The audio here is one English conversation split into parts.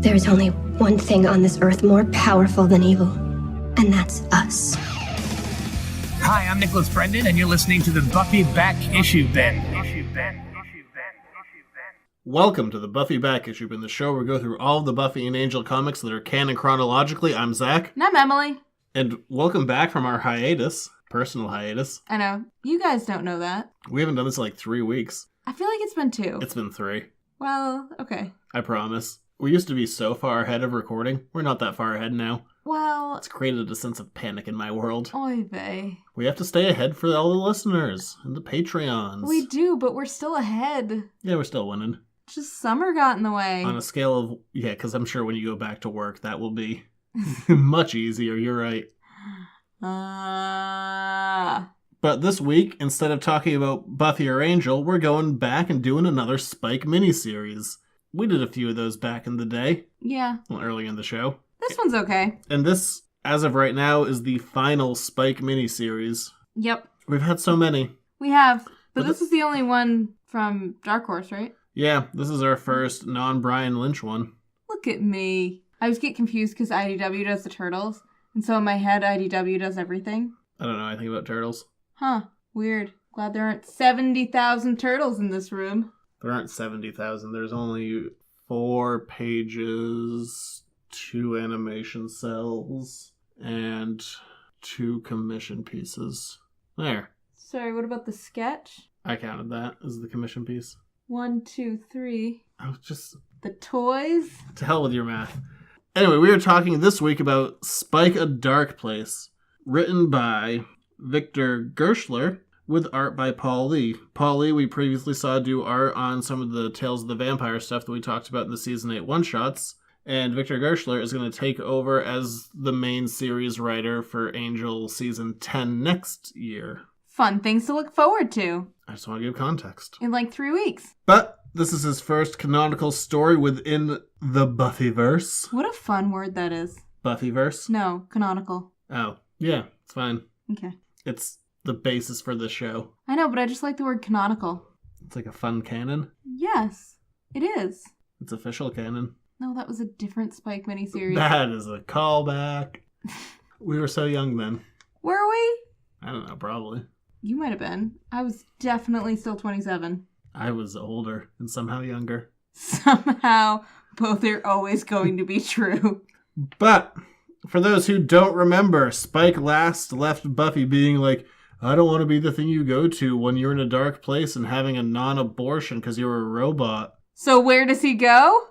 There is only one thing on this earth more powerful than evil, and that's us. Hi, I'm Nicholas Brendan, and you're listening to the Buffy Back Issue bin. Welcome to the Buffy Back Issue bin, the show where we go through all of the Buffy and Angel comics that are canon chronologically. I'm Zach. And I'm Emily. And welcome back from our hiatus, personal hiatus. I know. You guys don't know that. We haven't done this in like 3 weeks. I feel like it's been 2. It's been 3. Well, okay. I promise. We used to be so far ahead of recording. We're not that far ahead now. Well, It's created a sense of panic in my world. oy vey. We have to stay ahead for all the listeners and the Patreons. We do, but we're still ahead. Yeah, we're still winning. Just summer got in the way. On a scale of, yeah, because I'm sure when you go back to work, that will be much easier. You're right. But this week, instead of talking about Buffy or Angel, we're going back and doing another Spike miniseries. We did a few of those back in the day. Yeah. Well, early in the show. This one's okay. And this, as of right now, is the final Spike miniseries. Yep. We've had so many. We have. But this is the only one from Dark Horse, right? Yeah, this is our first non-Brian Lynch one. Look at me. I always get confused because IDW does the Turtles. And so in my head, IDW does everything. I don't know anything about Turtles. Huh. Weird. Glad there aren't 70,000 turtles in this room. There aren't 70,000. There's only 4 pages, 2 animation cells, and 2 commission pieces. There. Sorry, what about the sketch? I counted that as the commission piece. 1, 2, 3. I was just... The toys? To hell with your math. Anyway, we are talking this week about Spike a Dark Place, written by Victor Gershler, with art by Paul Lee. Paul Lee, we previously saw do art on some of the Tales of the Vampire stuff that we talked about in the Season 8 one-shots, and Victor Gershler is going to take over as the main series writer for Angel Season 10 next year. Fun things to look forward to. I just want to give context. In like 3 weeks. But this is his first canonical story within the Buffyverse. What a fun word that is. Buffyverse? No, canonical. Oh, yeah, it's fine. Okay. It's the basis for the show. I know, but I just like the word canonical. It's like a fun canon. Yes, it is. It's official canon. No, that was a different Spike miniseries. That is a callback. We were so young then. Were we? I don't know, probably. You might have been. I was definitely still 27. I was older and somehow younger. Somehow, both are always going to be true. But, for those who don't remember, Spike last left Buffy being like, I don't want to be the thing you go to when you're in a dark place and having a non-abortion because you're a robot. So where does he go?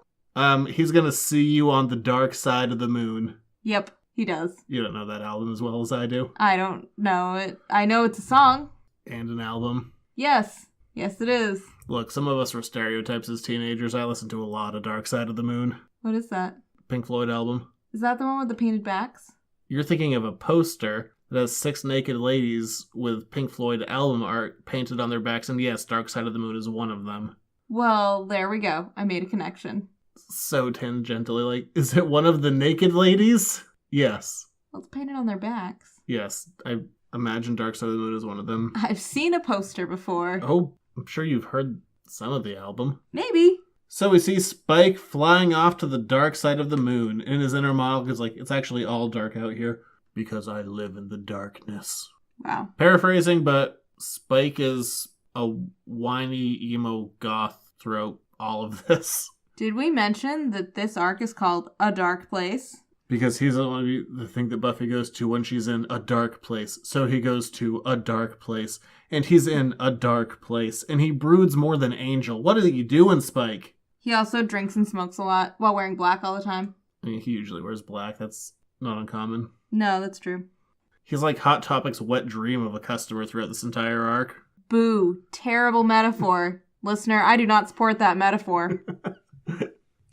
He's gonna see you on the dark side of the moon. Yep, he does. You don't know that album as well as I do. I don't know it. I know it's a song. And an album. Yes. Yes, it is. Look, some of us were stereotypes as teenagers. I listened to a lot of Dark Side of the Moon. What is that? Pink Floyd album. Is that the one with the painted backs? You're thinking of a poster that has 6 naked ladies with Pink Floyd album art painted on their backs, and yes, Dark Side of the Moon is one of them. Well, there we go. I made a connection. So tangentially, like, is it one of the naked ladies? Yes. Well, it's painted on their backs. Yes, I imagine Dark Side of the Moon is one of them. I've seen a poster before. Oh, I'm sure you've heard some of the album. Maybe. So we see Spike flying off to the dark side of the moon, and his inner monologue is like, it's actually all dark out here because I live in the darkness. Wow. Paraphrasing, but Spike is a whiny emo goth throughout all of this. Did we mention that this arc is called A Dark Place? Because he's the thing that Buffy goes to when she's in a dark place. So he goes to a dark place. And he's in a dark place. And he broods more than Angel. What are you doing, Spike? He also drinks and smokes a lot while wearing black all the time. I mean, he usually wears black. That's not uncommon. No, that's true. He's like Hot Topic's wet dream of a customer throughout this entire arc. Boo. Terrible metaphor. Listener, I do not support that metaphor.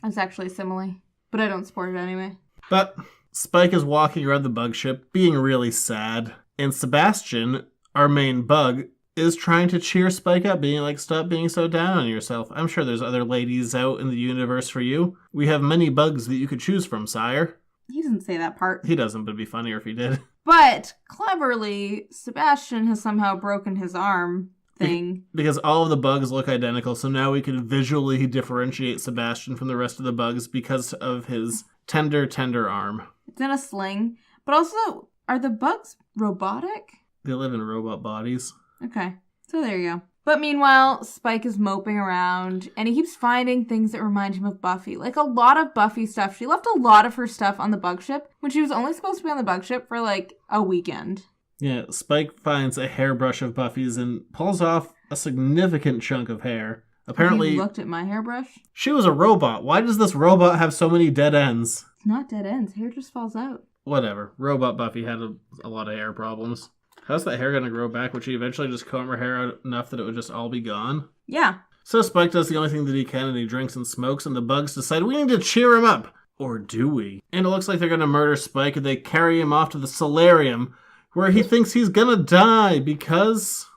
That's actually a simile. But I don't support it anyway. But Spike is walking around the bug ship, being really sad. And Sebastian, our main bug, is trying to cheer Spike up, being like, stop being so down on yourself. I'm sure there's other ladies out in the universe for you. We have many bugs that you could choose from, sire. He doesn't say that part. He doesn't, but it'd be funnier if he did. But, cleverly, Sebastian has somehow broken his arm thing. Because all of the bugs look identical, so now we can visually differentiate Sebastian from the rest of the bugs because of his tender, tender arm. It's in a sling. But also, are the bugs robotic? They live in robot bodies. Okay, so there you go. But meanwhile, Spike is moping around, and he keeps finding things that remind him of Buffy. Like, a lot of Buffy stuff. She left a lot of her stuff on the bug ship when she was only supposed to be on the bug ship for, like, a weekend. Yeah, Spike finds a hairbrush of Buffy's and pulls off a significant chunk of hair. Apparently, Have you looked at my hairbrush? she was a robot. Why does this robot have so many dead ends? It's not dead ends. Hair just falls out. Whatever. Robot Buffy had a lot of hair problems. How's that hair going to grow back? Would she eventually just comb her hair out enough that it would just all be gone? Yeah. So Spike does the only thing that he can, and he drinks and smokes, and the bugs decide we need to cheer him up. Or do we? And it looks like they're going to murder Spike, and they carry him off to the solarium, where he thinks he's going to die because,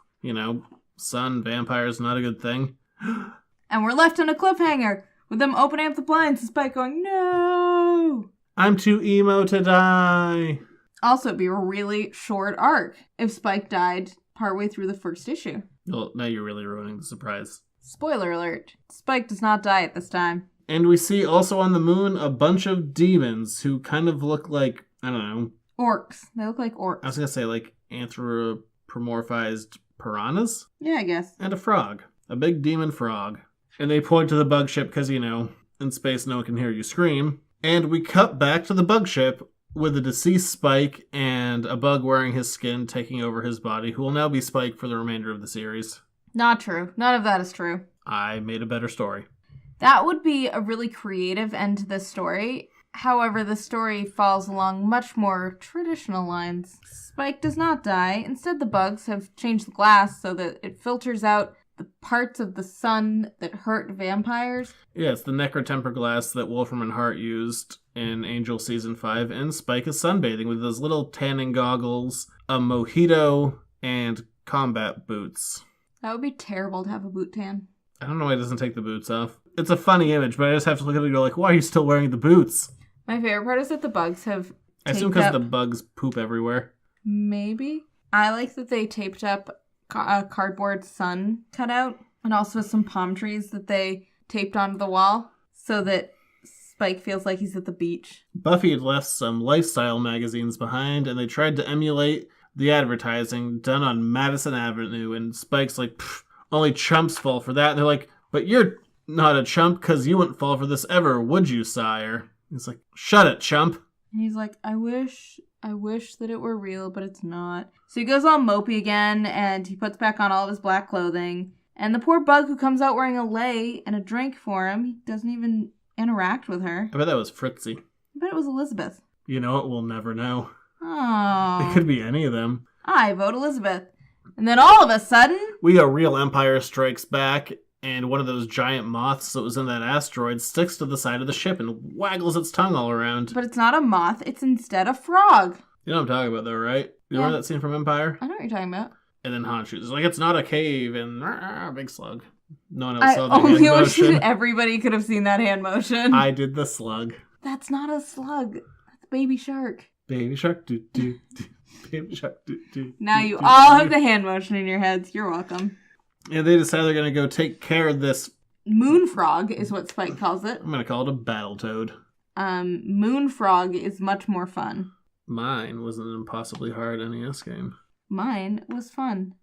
sun, vampires, not a good thing. And we're left on a cliffhanger with them opening up the blinds and Spike going, no! I'm too emo to die. Also, it'd be a really short arc if Spike died partway through the first issue. Well, now you're really ruining the surprise. Spoiler alert. Spike does not die at this time. And we see also on the moon a bunch of demons who kind of look like, I don't know. Orcs. They look like orcs. I was going to say like anthropomorphized piranhas? Yeah, I guess. And a frog. A big demon frog. And they point to the bug ship because, in space no one can hear you scream. And we cut back to the bug ship with a deceased Spike and a bug wearing his skin taking over his body, who will now be Spike for the remainder of the series. Not true. None of that is true. I made a better story. That would be a really creative end to this story. However, the story falls along much more traditional lines. Spike does not die. Instead, the bugs have changed the glass so that it filters out the parts of the sun that hurt vampires. Yeah, it's the necrotemper glass that Wolfram and Hart used in Angel Season 5, and Spike is sunbathing with those little tanning goggles, a mojito, and combat boots. That would be terrible to have a boot tan. I don't know why he doesn't take the boots off. It's a funny image, but I just have to look at it and go like, why are you still wearing the boots? My favorite part is that the bugs have I assume because the bugs poop everywhere. Maybe. I like that they taped up a cardboard sun cutout and also some palm trees that they taped onto the wall so that Spike feels like he's at the beach. Buffy had left some lifestyle magazines behind, and they tried to emulate the advertising done on Madison Avenue, and Spike's like, only chumps fall for that. And they're like, but you're not a chump because you wouldn't fall for this ever, would you, sire? He's like, shut it, chump. And he's like, I wish that it were real, but it's not. So he goes all mopey again, and he puts back on all of his black clothing. And the poor bug who comes out wearing a lei and a drink for him, he doesn't even interact with her. I bet that was Fritzy. I bet it was Elizabeth. You know what? We'll never know. Oh. It could be any of them. I vote Elizabeth. And then all of a sudden... We a real Empire strikes back, and one of those giant moths that was in that asteroid sticks to the side of the ship and waggles its tongue all around. But it's not a moth, it's instead a frog. You know what I'm talking about, though, right? You remember that scene from Empire? I know what you're talking about. And then Han shoots. It's like, it's not a cave, and big slug. No one else saw the I hand only wish motion. everybody could have seen that hand motion. I did the slug. That's not a slug. That's Baby Shark. Baby shark, do do do. Baby shark, do do. Now you all have the hand motion in your heads. You're welcome. And they decide they're going to go take care of this. Moon frog is what Spike calls it. I'm going to call it a battle toad. Moon frog is much more fun. Mine was an impossibly hard NES game. Mine was fun.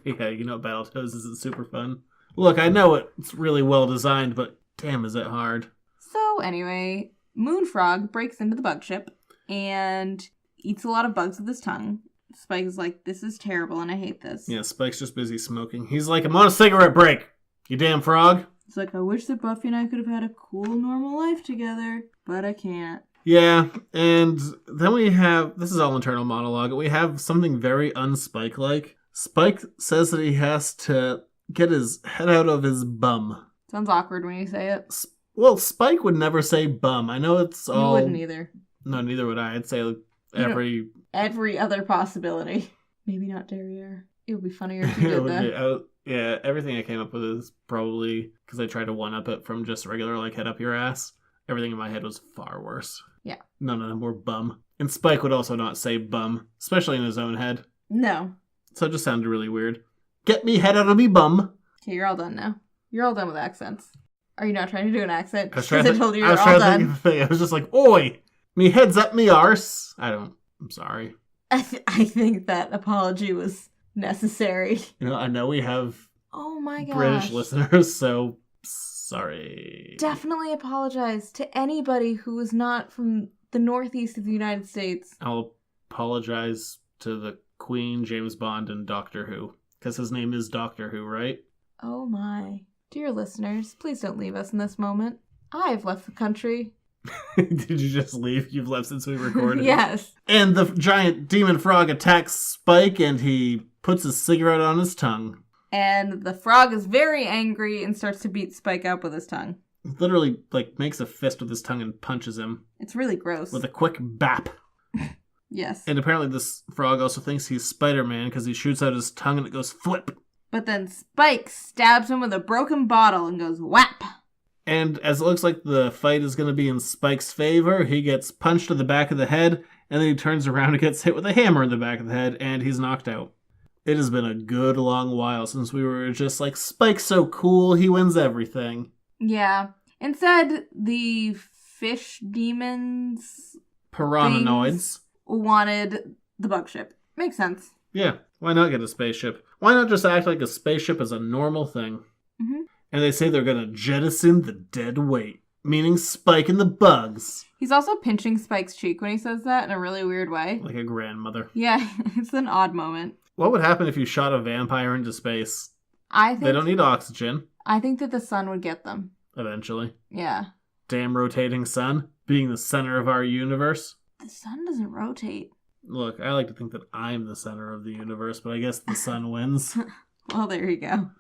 Yeah, Battletoads isn't super fun. Look, I know it's really well designed, but damn, is it hard. So anyway, Moonfrog breaks into the bug ship and eats a lot of bugs with his tongue. Spike is like, this is terrible and I hate this. Yeah, Spike's just busy smoking. He's like, I'm on a cigarette break, you damn frog. It's like, I wish that Buffy and I could have had a cool, normal life together, but I can't. Yeah, and then we have, this is all internal monologue, we have something very un-Spike-like. Spike says that he has to get his head out of his bum. Sounds awkward when you say it. Well, Spike would never say bum. I know it's all... You wouldn't either. No, neither would I. I'd say like, every other possibility. Maybe not derriere. It would be funnier if you did that. Yeah, everything I came up with is probably because I tried to one-up it from just regular, like, head up your ass. Everything in my head was far worse. Yeah. None of them were bum. And Spike would also not say bum, especially in his own head. No. So it just sounded really weird. Get me head out of me bum. Okay, you're all done now. You're all done with accents. Are you not trying to do an accent? I was Because trying I to told you I you're was all trying to think done. of the thing. I was just like, oi, me head's up me arse. I'm sorry. I think that apology was necessary. I know we have Oh my gosh. British listeners, so sorry. Definitely apologize to anybody who is not from the northeast of the United States. I'll apologize to the Queen, James Bond, and Doctor Who. Because his name is Doctor Who, right? Oh my. Dear listeners, please don't leave us in this moment. I have left the country. Did you just leave? You've left since we recorded. Yes. And the giant demon frog attacks Spike, and he puts his cigarette on his tongue. And the frog is very angry and starts to beat Spike up with his tongue. Literally, makes a fist with his tongue and punches him. It's really gross. With a quick bap. Yes. And apparently this frog also thinks he's Spider-Man because he shoots out his tongue and it goes flip. But then Spike stabs him with a broken bottle and goes whap. And as it looks like the fight is going to be in Spike's favor, he gets punched in the back of the head, and then he turns around and gets hit with a hammer in the back of the head, and he's knocked out. It has been a good long while since we were just like, Spike's so cool, he wins everything. Yeah. Instead, the fish demons... Piranhanoids. ...wanted the bug ship. Makes sense. Yeah, why not get a spaceship? Why not just act like a spaceship is a normal thing? Mm-hmm. And they say they're going to jettison the dead weight, meaning Spike and the bugs. He's also pinching Spike's cheek when he says that in a really weird way. Like a grandmother. Yeah, it's an odd moment. What would happen if you shot a vampire into space? They don't need oxygen. I think that the sun would get them. Eventually. Yeah. Damn rotating sun, being the center of our universe. The sun doesn't rotate. Look, I like to think that I'm the center of the universe, but I guess the sun wins. Well, there you go.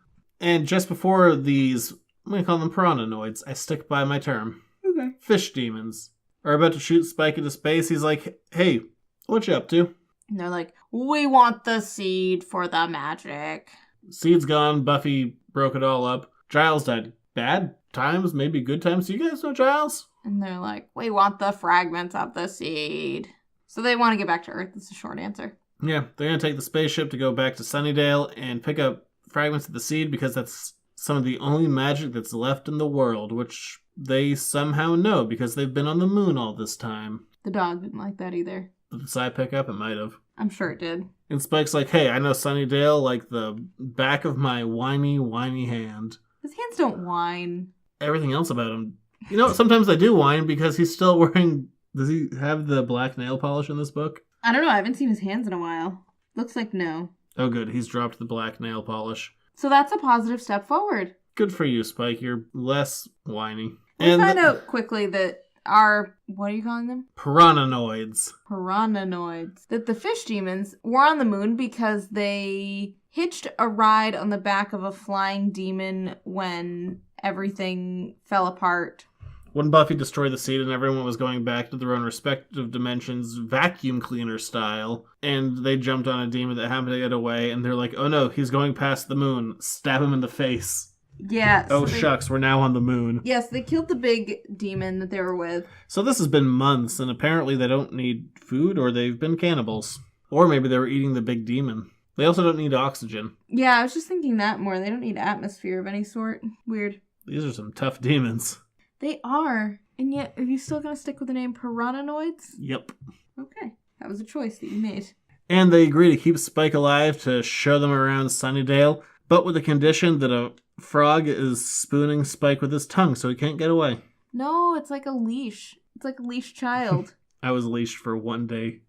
And just before these, I'm going to call them piranhanoids, I stick by my term. Okay. Fish demons are about to shoot Spike into space. He's like, hey, what you up to? And they're like, we want the seed for the magic. Seed's gone. Buffy broke it all up. Giles died. Bad times, maybe good times. Do you guys know Giles? And they're like, we want the fragments of the seed. So they want to get back to Earth. That's a short answer. Yeah, they're going to take the spaceship to go back to Sunnydale and pick up fragments of the seed because that's some of the only magic that's left in the world, which they somehow know because they've been on the moon all this time. The dog didn't like that either. Did the side pick up? It might have. I'm sure it did. And Spike's like, hey, I know Sunnydale like the back of my whiny hand. His hands don't whine. Everything else about him. You know, sometimes they do whine because he's still wearing... Does he have the black nail polish in this book? I don't know. I haven't seen his hands in a while. Looks like no. Oh, good. He's dropped the black nail polish. So that's a positive step forward. Good for you, Spike. You're less whiny. We find out quickly that our... What are you calling them? Piranhanoids. Piranhanoids. That the fish demons were on the moon because they hitched a ride on the back of a flying demon when everything fell apart. When Buffy destroyed the seed and everyone was going back to their own respective dimensions, vacuum cleaner style, and they jumped on a demon that happened to get away, and they're like, oh no, he's going past the moon. Stab him in the face. Yeah. Oh shucks, we're now on the moon. Yes, they killed the big demon that they were with. So this has been months, and apparently they don't need food, or they've been cannibals. Or maybe they were eating the big demon. They also don't need oxygen. Yeah, I was just thinking that more. They don't need atmosphere of any sort. Weird. These are some tough demons. They are. And yet, are you still going to stick with the name Piranhanoids? Yep. Okay. That was a choice that you made. And they agree to keep Spike alive to show them around Sunnydale, but with the condition that a frog is spooning Spike with his tongue so he can't get away. No, it's like a leash. It's like a leash child. I was leashed for one day.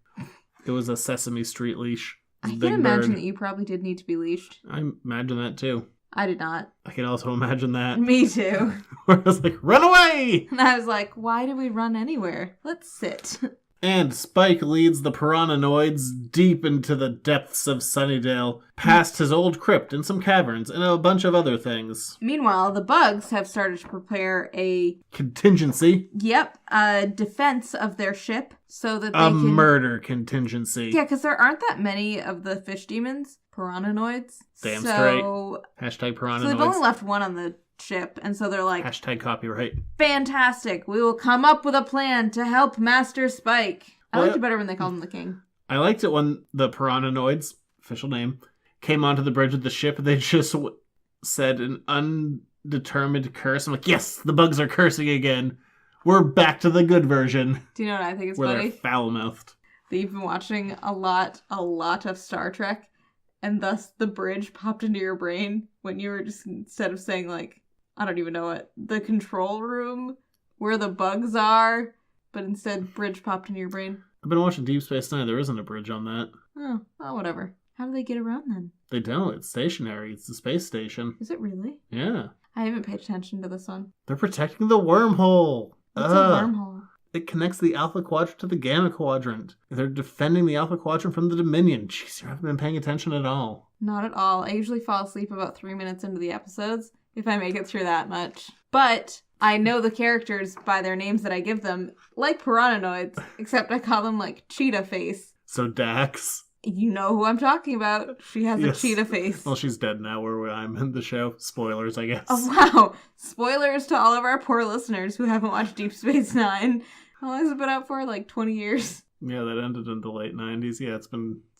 It was a Sesame Street leash. I can imagine that you probably did need to be leashed. I imagine that too. I did not. I can also imagine that. Me too. Where I was like, run away! And I was like, why do we run anywhere? Let's sit. And Spike leads the Piranhanoids deep into the depths of Sunnydale, past his old crypt and some caverns and a bunch of other things. Meanwhile, the bugs have started to prepare a... Contingency. Yep, a defense of their ship so that they can... A murder contingency. Yeah, because there aren't that many of the fish demons, Piranhanoids. Damn straight. Hashtag Piranhanoids. So they've only left one on the ship, and so they're like... Hashtag copyright. Fantastic! We will come up with a plan to help Master Spike. I liked it better when they called him the king. I liked it when the Piranhanoids, official name, came onto the bridge of the ship and they just said an undetermined curse. I'm like, yes, the bugs are cursing again. We're back to the good version. Do you know what I think is where funny? They're foul-mouthed. That you've been watching a lot of Star Trek, and thus the bridge popped into your brain when you were just, instead of saying, like, I don't even know what, the control room where the bugs are, but instead bridge popped into your brain. I've been watching Deep Space Nine. There isn't a bridge on that. Oh, well, whatever. How do they get around then? They don't. It's stationary. It's the space station. Is it really? Yeah. I haven't paid attention to this one. They're protecting the wormhole. What's a wormhole? It connects the Alpha Quadrant to the Gamma Quadrant. They're defending the Alpha Quadrant from the Dominion. Jeez, you haven't been paying attention at all. Not at all. I usually fall asleep about 3 minutes into the episodes, if I make it through that much. But I know the characters by their names that I give them, like Piranhanoids, except I call them, like, Cheetah Face. So Dax. You know who I'm talking about. She has a cheetah face. Well, she's dead now where I'm in the show. Spoilers, I guess. Oh, wow. Spoilers to all of our poor listeners who haven't watched Deep Space Nine. How long has it been out for? Like 20 years? Yeah, that ended in the late 90s. Yeah, it's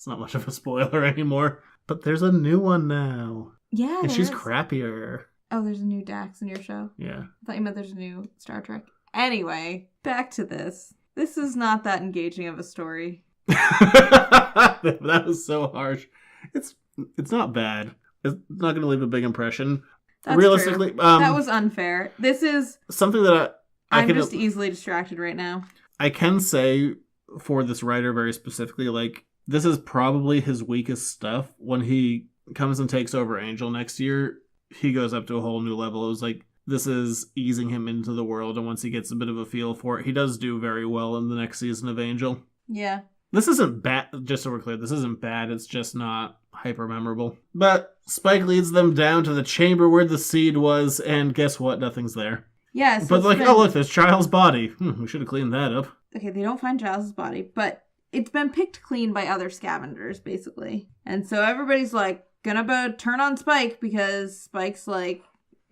not much of a spoiler anymore. But there's a new one now. Yeah, and she's crappier. Oh, there's a new Dax in your show? Yeah. I thought you meant there's a new Star Trek. Anyway, back to this. This is not that engaging of a story. That was so harsh. It's not bad. It's not going to leave a big impression. That's realistically, true. That was unfair. This is something that I'm just easily distracted right now. I can say for this writer very specifically, like, this is probably his weakest stuff. When he comes and takes over Angel next year, he goes up to a whole new level. It was like, this is easing him into the world, and once he gets a bit of a feel for it, he does do very well in the next season of Angel. Yeah. This isn't bad, just so we're clear, this isn't bad, it's just not hyper memorable. But Spike leads them down to the chamber where the seed was, and guess what? Nothing's there. Yes. But like, oh look, there's Child's body. We should have cleaned that up. Okay, they don't find Giles' body, but it's been picked clean by other scavengers, basically. And so everybody's like, gonna turn on Spike, because Spike's like,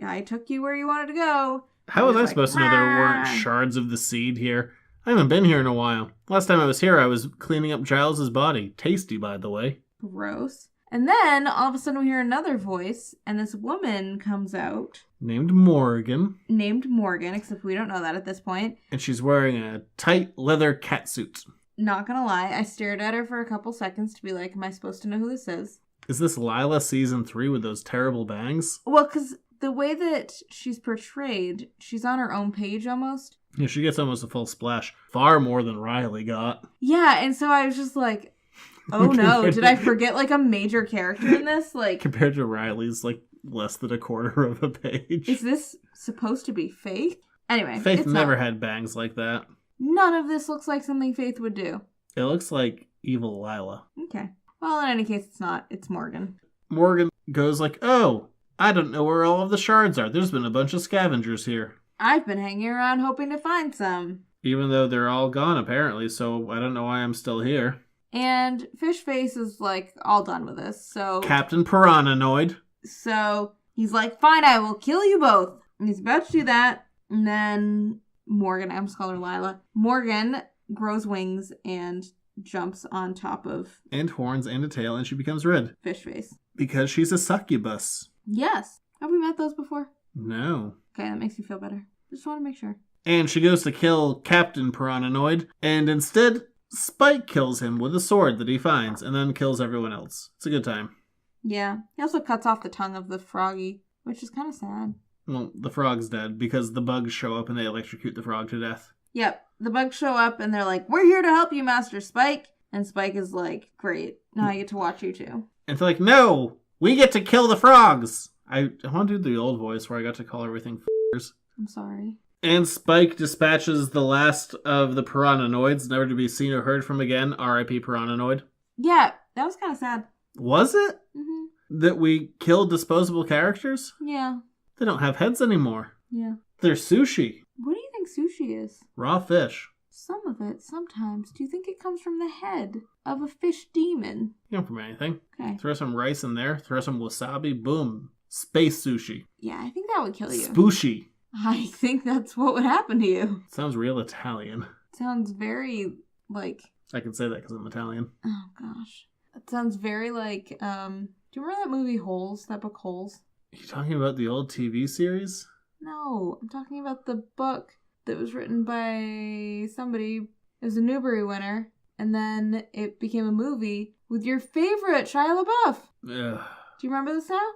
I took you where you wanted to go. How was I supposed to know there weren't shards of the seed here? I haven't been here in a while. Last time I was here, I was cleaning up Giles' body. Tasty, by the way. Gross. And then, all of a sudden, we hear another voice, and this woman comes out. Named Morgan, except we don't know that at this point. And she's wearing a tight leather catsuit. Not gonna lie, I stared at her for a couple seconds to be like, am I supposed to know who this is? Is this Lila season 3 with those terrible bangs? Well, because the way that she's portrayed, she's on her own page almost. Yeah, she gets almost a full splash. Far more than Riley got. Yeah, and so I was just like, oh no, did I forget like a major character in this? Like, compared to Riley's, like, less than a quarter of a page. Is this supposed to be Faith? Anyway, Faith never had bangs like that. None of this looks like something Faith would do. It looks like evil Lila. Okay. Well, in any case, it's not. It's Morgan. Morgan goes like, oh, I don't know where all of the shards are. There's been a bunch of scavengers here. I've been hanging around hoping to find some. Even though they're all gone, apparently, so I don't know why I'm still here. And Fishface is, like, all done with this, so... Captain Piranhanoid. So, he's like, fine, I will kill you both. And he's about to do that, and then Morgan, I'm just calling her Lila. Morgan grows wings and jumps on top of... And horns and a tail, and she becomes red. Fishface. Because she's a succubus. Yes. Have we met those before? No. Okay, that makes me feel better. Just want to make sure. And she goes to kill Captain Piranhanoid, and instead, Spike kills him with a sword that he finds, and then kills everyone else. It's a good time. Yeah. He also cuts off the tongue of the froggy, which is kind of sad. Well, the frog's dead, because the bugs show up and they electrocute the frog to death. Yep. The bugs show up, and they're like, we're here to help you, Master Spike. And Spike is like, great. Now I get to watch you too. And they're like, no! We get to kill the frogs! I want to do the old voice where I got to call everything f***ers. I'm sorry. And Spike dispatches the last of the Piranhanoids, never to be seen or heard from again. R.I.P. Piranhanoid. Yeah, that was kind of sad. Was it? Mm-hmm. That we killed disposable characters? Yeah. They don't have heads anymore. Yeah. They're sushi. What do you think sushi is? Raw fish. Some of it, sometimes. Do you think it comes from the head of a fish demon? You don't from anything. Okay. Throw some rice in there, throw some wasabi, boom. Space sushi. Yeah, I think that would kill you. Spooshy. I think that's what would happen to you. Sounds real Italian. Sounds very, like... I can say that because I'm Italian. Oh, gosh. It sounds very like, Do you remember that movie Holes? That book Holes? Are you talking about the old TV series? No, I'm talking about the book that was written by somebody. It was a Newbery winner, and then it became a movie with your favorite Shia LaBeouf. Ugh. Do you remember this now?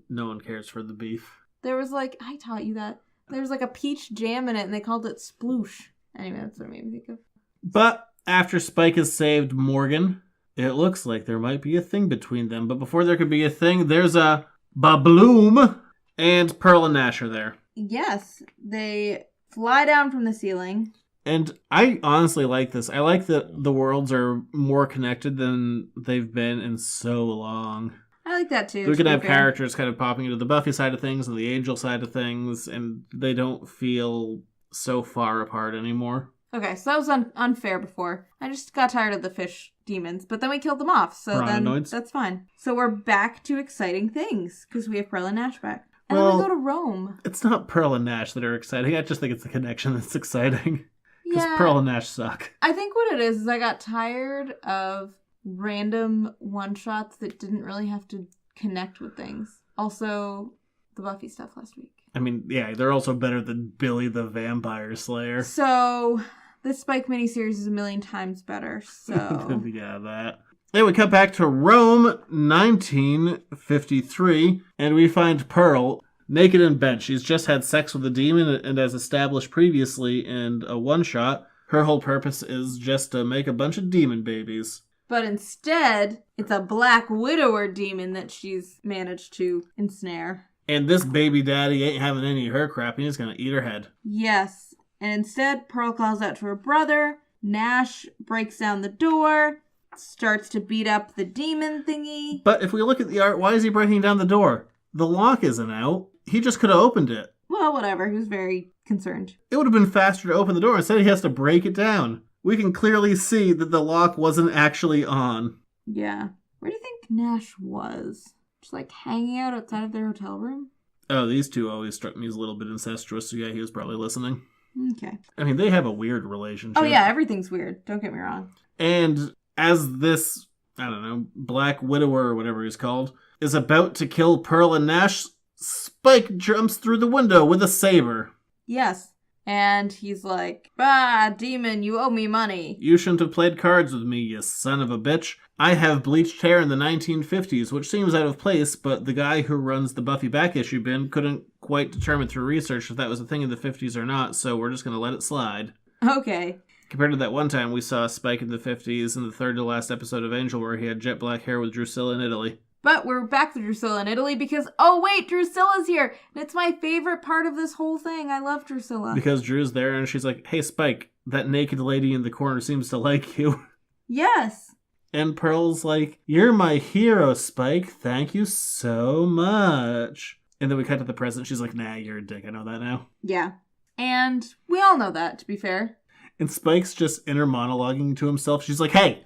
No one cares for the beef. There was I taught you that. There was a peach jam in it, and they called it sploosh. Anyway, that's what it made me think of. But after Spike has saved Morgan, it looks like there might be a thing between them. But before there could be a thing, there's a Babloom, and Pearl and Nash are there. Yes, they fly down from the ceiling. And I honestly like this. I like that the worlds are more connected than they've been in so long. I like that too. We can have characters kind of popping into the Buffy side of things and the Angel side of things, and they don't feel so far apart anymore. Okay, so that was unfair before. I just got tired of the fish demons, but then we killed them off, so then that's fine. So we're back to exciting things, because we have Pearl and Nash back. And then we go to Rome. It's not Pearl and Nash that are exciting. I just think it's the connection that's exciting. Because Yeah. Pearl and Nash suck. I think what it is I got tired of random one-shots that didn't really have to connect with things. Also, the Buffy stuff last week. I mean, yeah, they're also better than Billy the Vampire Slayer. So, this Spike miniseries is a million times better, so... Yeah, that. Then we cut back to Rome, 1953, and we find Pearl naked in bed. She's just had sex with a demon, and as established previously in a one-shot, her whole purpose is just to make a bunch of demon babies. But instead, it's a Black Widower demon that she's managed to ensnare. And this baby daddy ain't having any of her crap, and he's gonna eat her head. Yes. And instead, Pearl calls out to her brother. Nash breaks down the door, starts to beat up the demon thingy. But if we look at the art, why is he breaking down the door? The lock isn't out. He just could have opened it. Well, whatever. He was very concerned. It would have been faster to open the door. Instead, he has to break it down. We can clearly see that the lock wasn't actually on. Yeah. Where do you think Nash was? Just hanging out outside of their hotel room? Oh, these two always struck me as a little bit incestuous, so yeah, he was probably listening. Okay. I mean, they have a weird relationship. Oh yeah, everything's weird. Don't get me wrong. And as this, I don't know, Black Widower or whatever he's called, is about to kill Pearl and Nash, Spike jumps through the window with a saber. Yes. And he's like, "Ah, demon, you owe me money." You shouldn't have played cards with me, you son of a bitch. I have bleached hair in the 1950s, which seems out of place, but the guy who runs the Buffy Back Issue bin couldn't quite determine through research if that was a thing in the 50s or not, so we're just going to let it slide. Okay. Compared to that one time we saw Spike in the 50s in the third to last episode of Angel where he had jet black hair with Drusilla in Italy. But we're back to Drusilla in Italy because, oh wait, Drusilla's here! And it's my favorite part of this whole thing. I love Drusilla. Because Drew's there and she's like, "Hey Spike, that naked lady in the corner seems to like you." Yes. And Pearl's like, "You're my hero, Spike. Thank you so much." And then we cut to the present. She's like, "Nah, you're a dick. I know that now." Yeah. And we all know that, to be fair. And Spike's just inner monologuing to himself. She's like, "Hey,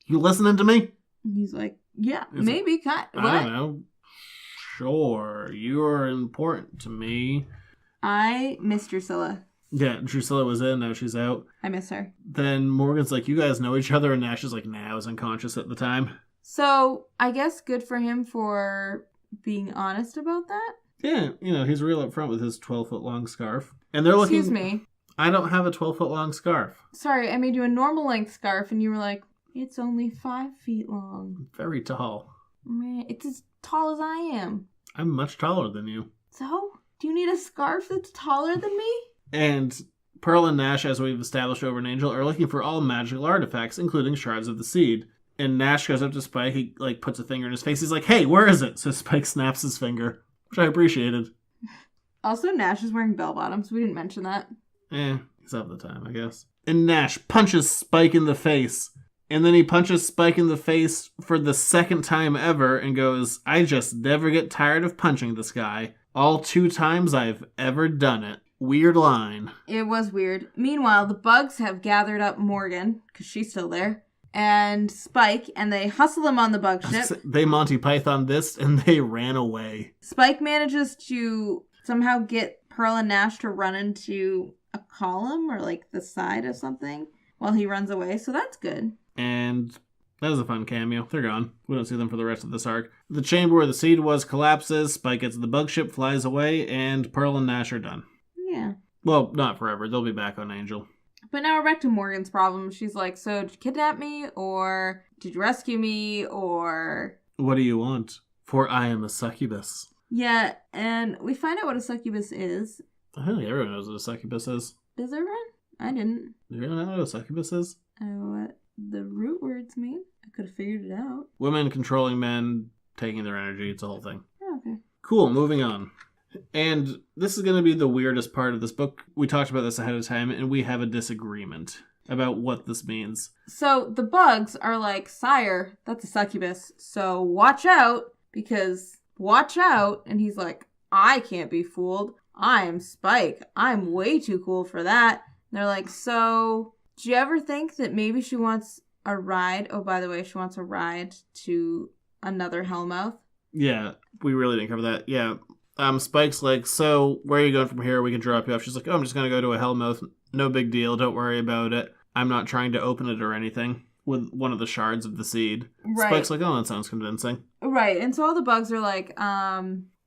you listening to me?" And he's like, "Yeah, He's maybe. What? I don't know. Sure, you're important to me. I miss Drusilla. Yeah, Drusilla was in, now she's out. I miss her. Then Morgan's like, "You guys know each other?" And Nash is like, "Nah, I was unconscious at the time." So, I guess good for him for being honest about that. Yeah, he's real up front with his 12-foot long scarf. And they're looking... Excuse me. I don't have a 12-foot long scarf. Sorry, I made you a normal length scarf and you were like, "It's only 5 feet long." Very tall. Man, it's as tall as I am. I'm much taller than you. So? Do you need a scarf that's taller than me? And Pearl and Nash, as we've established over in Angel, are looking for all magical artifacts, including shards of the seed. And Nash goes up to Spike, he puts a finger in his face, he's like, "Hey, where is it?" So Spike snaps his finger, which I appreciated. Also, Nash is wearing bell bottoms. We didn't mention that. He's up the time, I guess. And Nash punches Spike in the face. And then he punches Spike in the face for the second time ever and goes, "I just never get tired of punching this guy. All 2 times I've ever done it." Weird line. It was weird. Meanwhile, the bugs have gathered up Morgan, because she's still there, and Spike, and they hustle him on the bug ship. They Monty Python this, and they ran away. Spike manages to somehow get Pearl and Nash to run into a column or the side of something while he runs away, so that's good. And That was a fun cameo. They're gone. We don't see them for the rest of this arc. The chamber where the seed was collapses, Spike gets the bug ship, flies away, and Pearl and Nash are done. Yeah. Well, not forever. They'll be back on Angel. But now we're back to Morgan's problem. She's like, so did you kidnap me? Or did you rescue me? Or... What do you want? For I am a succubus. Yeah, and we find out what a succubus is. I think everyone knows what a succubus is. Does everyone? I didn't. Do you really know what a succubus is? I know what the root words mean. I could have figured it out. Women controlling men, taking their energy. It's a whole thing. Oh, okay. Cool, moving on. And this is going to be the weirdest part of this book. We talked about this ahead of time, and we have a disagreement about what this means. So the bugs are like, sire, that's a succubus, so watch out, because watch out. And he's like, I can't be fooled. I am Spike. I'm way too cool for that. And they're like, so do you ever think that maybe she wants a ride? Oh, by the way, she wants a ride to another Hellmouth. Yeah, we really didn't cover that. Yeah. Spike's like, so where are you going from here? We can drop you off. She's like, oh, I'm just going to go to a Hellmouth. No big deal. Don't worry about it. I'm not trying to open it or anything with one of the shards of the seed. Right. Spike's like, oh, that sounds convincing. Right. And so all the bugs are like,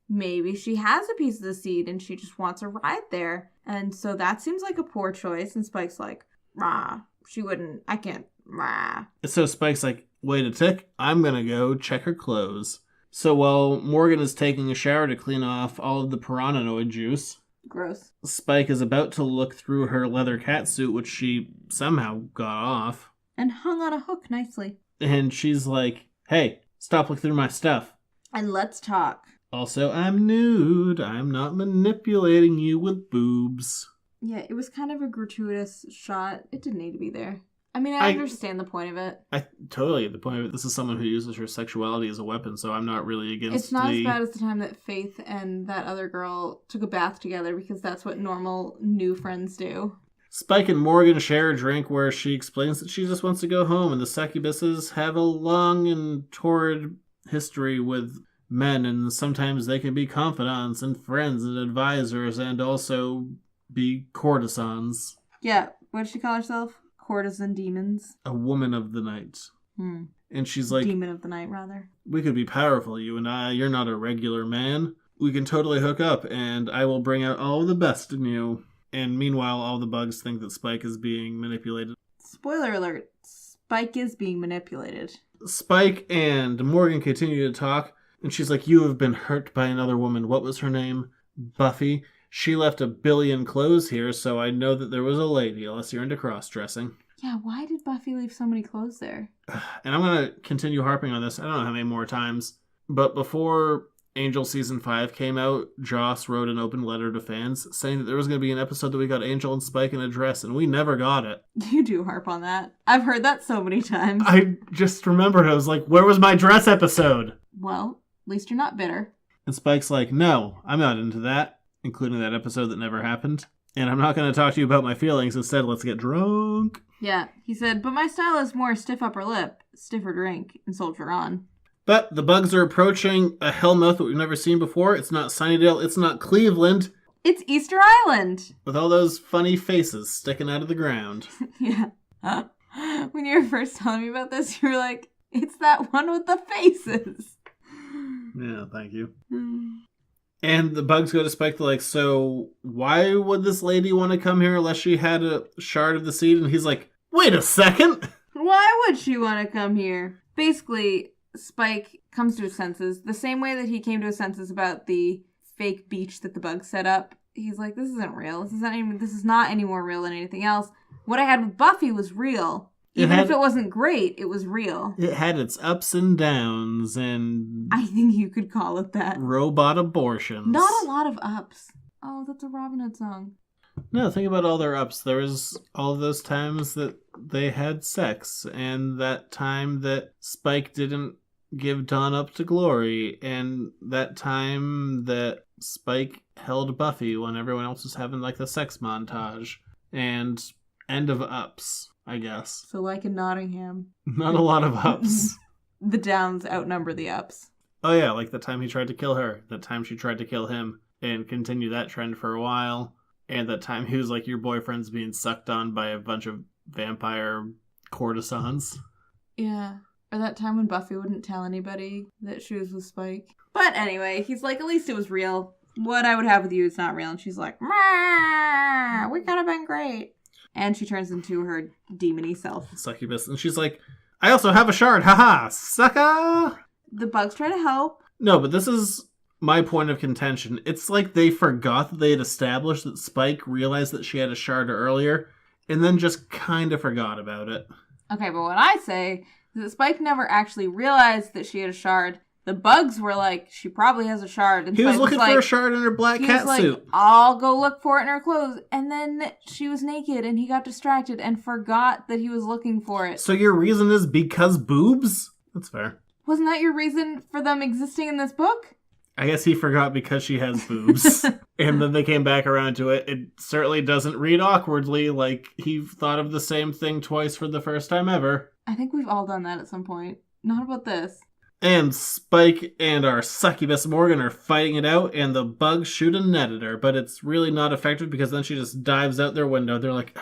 maybe she has a piece of the seed and she just wants a ride there. And so that seems like a poor choice. And Spike's like, rah, she wouldn't, I can't, rah. So Spike's like, wait a tick. I'm going to go check her clothes. So while Morgan is taking a shower to clean off all of the piranhanoid juice, Gross. Spike is about to look through her leather catsuit, which she somehow got off. And hung on a hook nicely. And she's like, hey, stop looking through my stuff. And let's talk. Also, I'm nude. I'm not manipulating you with boobs. Yeah, it was kind of a gratuitous shot. It didn't need to be there. I mean, I understand the point of it. I totally get the point of it. This is someone who uses her sexuality as a weapon, so I'm not really against It's not as bad as the time that Faith and that other girl took a bath together, because that's what normal new friends do. Spike and Morgan share a drink where she explains that she just wants to go home, and the succubuses have a long and torrid history with men, and sometimes they can be confidants and friends and advisors and also be courtesans. Yeah, what did she call herself? Courtesan demons. A woman of the night. And she's like, Demon of the night, rather. We could be powerful, you and I. You're not a regular man. We can totally hook up, and I will bring out all the best in you. And meanwhile, all the bugs think that Spike is being manipulated. Spoiler alert. Spike is being manipulated. Spike and Morgan continue to talk, and she's like, you have been hurt by another woman. What was her name? Buffy. She left a billion clothes here, so I know that there was a lady, unless you're into cross-dressing. Yeah, why did Buffy leave so many clothes there? And I'm going to continue harping on this. I don't know how many more times. But before Angel Season 5 came out, Joss wrote an open letter to fans saying that there was going to be an episode that we got Angel and Spike in a dress, and we never got it. You do harp on that. I've heard that so many times. I just remembered. I was like, where was my dress episode? Well, at least you're not bitter. And Spike's like, no, I'm not into that, including that episode that never happened. And I'm not going to talk to you about my feelings. Instead, let's get drunk. Yeah, he said, but my style is more stiff upper lip, stiffer drink, and soldier on. But the bugs are approaching a Hellmouth that we've never seen before. It's not Sunnydale. It's not Cleveland. It's Easter Island. With all those funny faces sticking out of the ground. Yeah. When you were first telling me about this, you were like, it's that one with the faces. Yeah, thank you. And the bugs go to Spike, they're like, so why would this lady want to come here unless she had a shard of the seed? And he's like, wait a second! Why would she want to come here? Basically, Spike comes to his senses the same way that he came to his senses about the fake beach that the bugs set up. He's like, this isn't real. This is not any more real than anything else. What I had with Buffy was real. Even if it wasn't great, it was real. It had its ups and downs and... I think you could call it that. Robot abortions. Not a lot of ups. Oh, that's a Robin Hood song. No, think about all their ups. There was all of those times that they had sex, and that time that Spike didn't give Dawn up to glory, and that time that Spike held Buffy when everyone else was having like the sex montage, and end of ups, I guess. So like in Nottingham. Not a lot of ups. The downs outnumber the ups. Oh yeah, like the time he tried to kill her, the time she tried to kill him, and continue that trend for a while, and that time he was like, your boyfriend's being sucked on by a bunch of vampire courtesans. Yeah. Or that time when Buffy wouldn't tell anybody that she was with Spike. But anyway, he's like, at least it was real. What I would have with you is not real. And she's like, we could have been great. And she turns into her demon-y self. Succubus. And she's like, I also have a shard. Haha, sucker! The bugs try to help. No, but this is my point of contention. It's like they forgot that they had established that Spike realized that she had a shard earlier, and then just kind of forgot about it. Okay, but what I say is that Spike never actually realized that she had a shard. The bugs were like, she probably has a shard. And He was Spike looking like, for a shard in her black cat suit. I'll go look for it in her clothes. And then she was naked and he got distracted and forgot that he was looking for it. So your reason is because boobs? That's fair. Wasn't that your reason for them existing in this book? I guess he forgot because she has boobs. And then they came back around to it. It certainly doesn't read awkwardly like he thought of the same thing twice for the first time ever. I think we've all done that at some point. Not about this. And Spike and our succubus Morgan are fighting it out, and the bugs shoot a net at her, but it's really not effective because then she just dives out their window. They're like,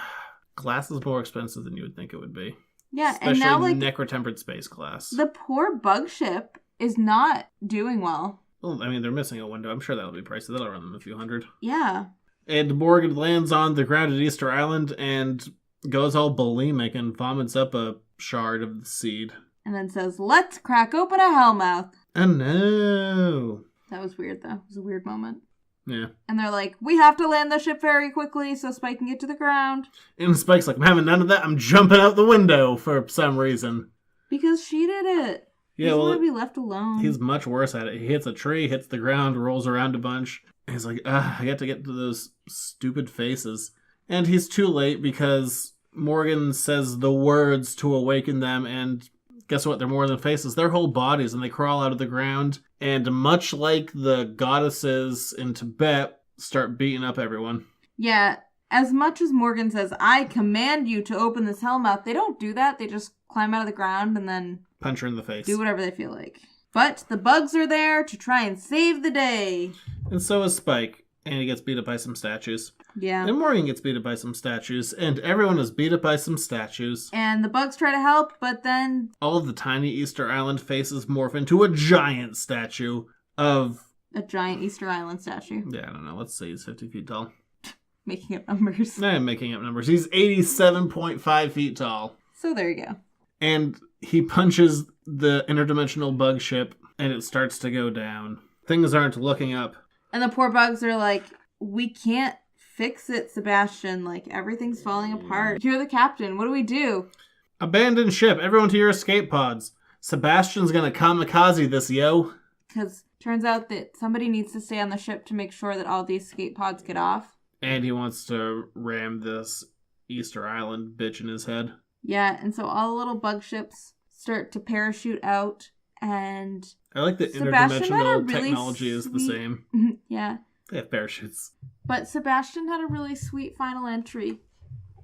glass is more expensive than you would think it would be. Yeah, especially and now, like, necrotempered space glass. The poor bug ship is not doing well. Well, I mean, they're missing a window. I'm sure that'll be pricey. That'll run them a few hundred. Yeah. And Morgan lands on the ground at Easter Island and goes all bulimic and vomits up a shard of the seed. And then says, let's crack open a hellmouth. Oh no. That was weird, though. It was a weird moment. Yeah. And they're like, we have to land the ship very quickly so Spike can get to the ground. And Spike's like, I'm having none of that. I'm jumping out the window for some reason. Because she did it. Yeah, he doesn't want to be left alone. He's much worse at it. He hits a tree, hits the ground, rolls around a bunch. And he's like, I got to get to those stupid faces. And he's too late because Morgan says the words to awaken them, and guess what? They're more than faces. They're whole bodies, and they crawl out of the ground. And much like the goddesses in Tibet, start beating up everyone. Yeah, as much as Morgan says, I command you to open this hellmouth, they don't do that. They just climb out of the ground and then punch her in the face. Do whatever they feel like. But the bugs are there to try and save the day. And so is Spike. And he gets beat up by some statues. Yeah. And Morgan gets beat up by some statues. And everyone is beat up by some statues. And the bugs try to help, but then all of the tiny Easter Island faces morph into a giant statue of... a giant Easter Island statue. Yeah, I don't know. Let's say he's 50 feet tall. Making up numbers. I am making up numbers. He's 87.5 feet tall. So there you go. And he punches the interdimensional bug ship, and it starts to go down. Things aren't looking up. And the poor bugs are like, we can't fix it, Sebastian. Like, everything's falling apart. You're the captain. What do we do? Abandon ship. Everyone to your escape pods. Sebastian's gonna kamikaze this, yo. Because turns out that somebody needs to stay on the ship to make sure that all the escape pods get off. And he wants to ram this Easter Island bitch in his head. Yeah, and so all the little bug ships start to parachute out, and I like that interdimensional technology is the same. Yeah. They have parachutes. But Sebastian had a really sweet final entry,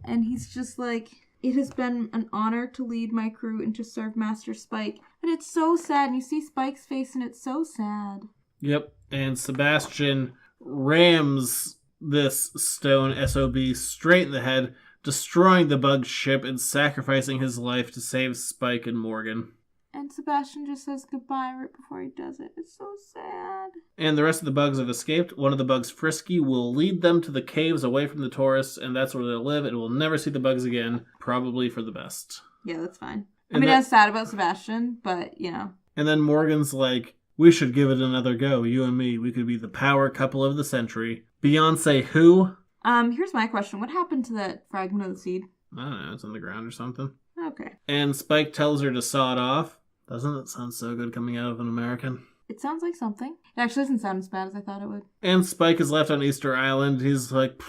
and he's just like, it has been an honor to lead my crew and to serve Master Spike. And it's so sad, and you see Spike's face, and it's so sad. Yep, and Sebastian rams this stone SOB straight in the head, destroying the bug ship and sacrificing his life to save Spike and Morgan. And Sebastian just says goodbye right before he does it. It's so sad. And the rest of the bugs have escaped. One of the bugs, Frisky, will lead them to the caves away from the tourists, and that's where they'll live, and we'll never see the bugs again, probably for the best. Yeah, that's fine. I mean, that's sad about Sebastian, but, you know. And then Morgan's like, we should give it another go, you and me. We could be the power couple of the century. Beyonce who? Here's my question. What happened to that fragment of the seed? I don't know. It's on the ground or something. Okay. And Spike tells her to saw it off. Doesn't that sound so good coming out of an American? It sounds like something. It actually doesn't sound as bad as I thought it would. And Spike is left on Easter Island. He's like,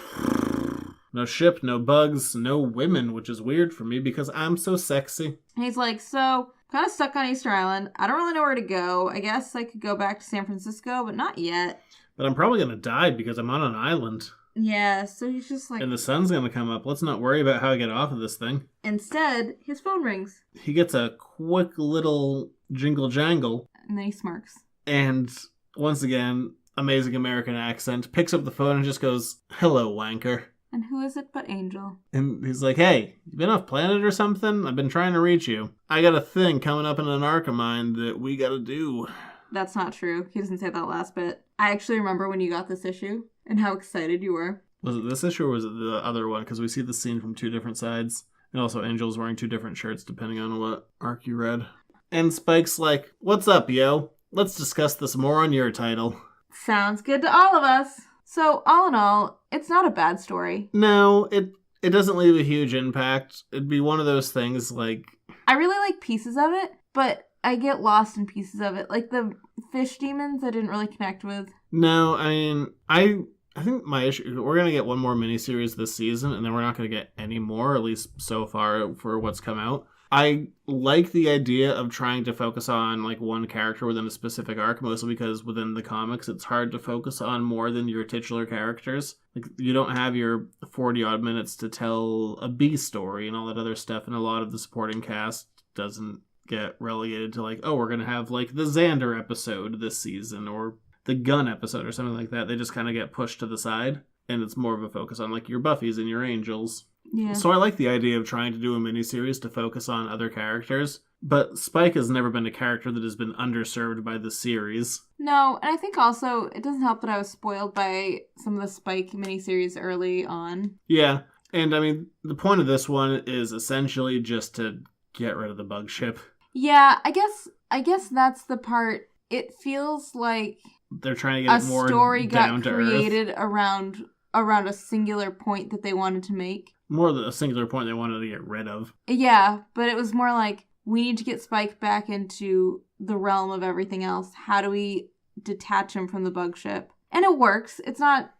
no ship, no bugs, no women, which is weird for me because I'm so sexy. And he's like, so, kind of stuck on Easter Island. I don't really know where to go. I guess I could go back to San Francisco, but not yet. But I'm probably going to die because I'm on an island. Yeah, so he's just like... And the sun's going to come up. Let's not worry about how I get off of this thing. Instead, his phone rings. He gets a quick little jingle jangle. And then he smirks. And once again, amazing American accent, picks up the phone and just goes, hello, wanker. And who is it but Angel? And he's like, hey, you been off planet or something? I've been trying to reach you. I got a thing coming up in an arc of mine that we gotta do. That's not true. He doesn't say that last bit. I actually remember when you got this issue and how excited you were. Was it this issue or was it the other one? Because we see the scene from two different sides. And also Angel's wearing two different shirts depending on what arc you read. And Spike's like, what's up, yo? Let's discuss this more on your title. Sounds good to all of us. So, all in all, it's not a bad story. No, it doesn't leave a huge impact. It'd be one of those things like... I really like pieces of it, but I get lost in pieces of it. Like the fish demons I didn't really connect with. No, I mean, I think my issue... We're going to get one more miniseries this season, and then we're not going to get any more, at least so far for what's come out. I like the idea of trying to focus on like one character within a specific arc, mostly because within the comics it's hard to focus on more than your titular characters. Like you don't have your 40 odd minutes to tell a B story and all that other stuff, and a lot of the supporting cast doesn't get relegated to like, oh, we're gonna have like the Xander episode this season or the Gun episode or something like that. They just kind of get pushed to the side, and it's more of a focus on like your Buffys and your Angels. Yeah. So I like the idea of trying to do a miniseries to focus on other characters, but Spike has never been a character that has been underserved by the series. No, and I think also it doesn't help that I was spoiled by some of the Spike miniseries early on. Yeah, and I mean, the point of this one is essentially just to get rid of the bug ship. Yeah, I guess that's the part. It feels like they're trying to get it more story down got to created earth. around a singular point that they wanted to make. More than a singular point they wanted to get rid of. Yeah, but it was more like, we need to get Spike back into the realm of everything else. How do we detach him from the bug ship? And it works. It's not...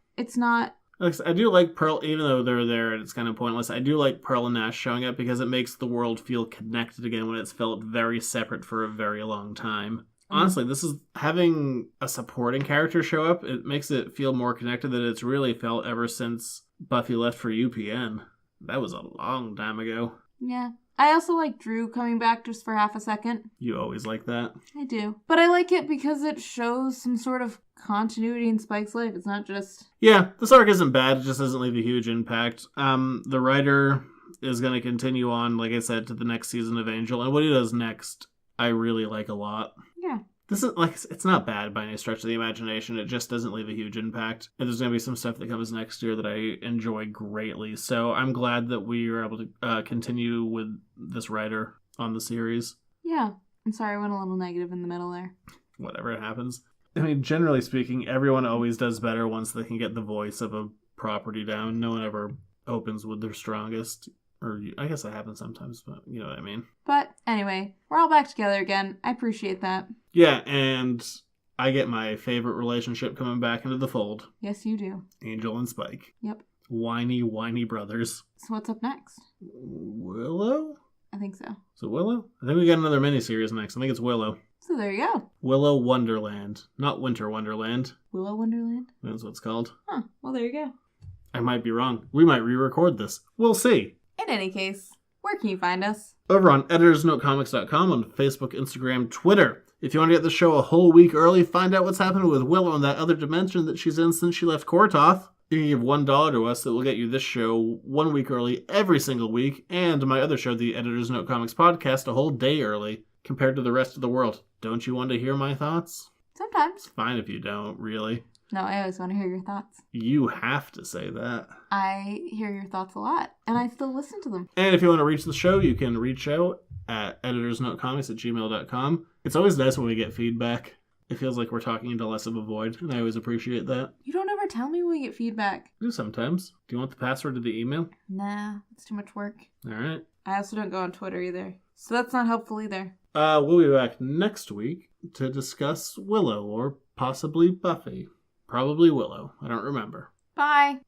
I do like Pearl, even though they're there and it's kind of pointless, I do like Pearl and Nash showing up because it makes the world feel connected again when it's felt very separate for a very long time. Honestly, this is having a supporting character show up, it makes it feel more connected than it's really felt ever since Buffy left for UPN. That was a long time ago. Yeah. I also like Drew coming back just for half a second. You always like that. I do. But I like it because it shows some sort of continuity in Spike's life. It's not just... Yeah, this arc isn't bad. It just doesn't leave a huge impact. The writer is going to continue on, like I said, to the next season of Angel. And what he does next, I really like a lot. Yeah. This is like, it's not bad by any stretch of the imagination. It just doesn't leave a huge impact. And there's going to be some stuff that comes next year that I enjoy greatly. So I'm glad that we were able to continue with this writer on the series. Yeah. I'm sorry, I went a little negative in the middle there. Whatever happens. I mean, generally speaking, everyone always does better once they can get the voice of a property down. No one ever opens with their strongest. Or I guess that happens sometimes, but you know what I mean. But anyway, we're all back together again. I appreciate that. Yeah, and I get my favorite relationship coming back into the fold. Yes, you do. Angel and Spike. Yep. Whiny brothers. So what's up next? Willow? I think so. Is it Willow? I think we got another miniseries next. I think it's Willow. So there you go. Willow Wonderland. Not Winter Wonderland. Willow Wonderland? That's what it's called. Huh. Well, there you go. I might be wrong. We might re-record this. We'll see. In any case, where can you find us? Over on editorsnotecomics.com, on Facebook, Instagram, Twitter. If you want to get the show a whole week early, find out what's happening with Willow in that other dimension that she's in since she left Kortoth. You can give $1 to us that will get you this show 1 week early every single week, and my other show, the Editors Note Comics podcast, a whole day early compared to the rest of the world. Don't you want to hear my thoughts? Sometimes. It's fine if you don't, really. No, I always want to hear your thoughts. You have to say that. I hear your thoughts a lot, and I still listen to them. And if you want to reach the show, you can reach out at editorsnotecomics@gmail.com. It's always nice when we get feedback. It feels like we're talking into less of a void, and I always appreciate that. You don't ever tell me when we get feedback. I do sometimes. Do you want the password to the email? Nah, it's too much work. All right. I also don't go on Twitter either, so that's not helpful either. We'll be back next week to discuss Willow, or possibly Buffy. Probably Willow. I don't remember. Bye.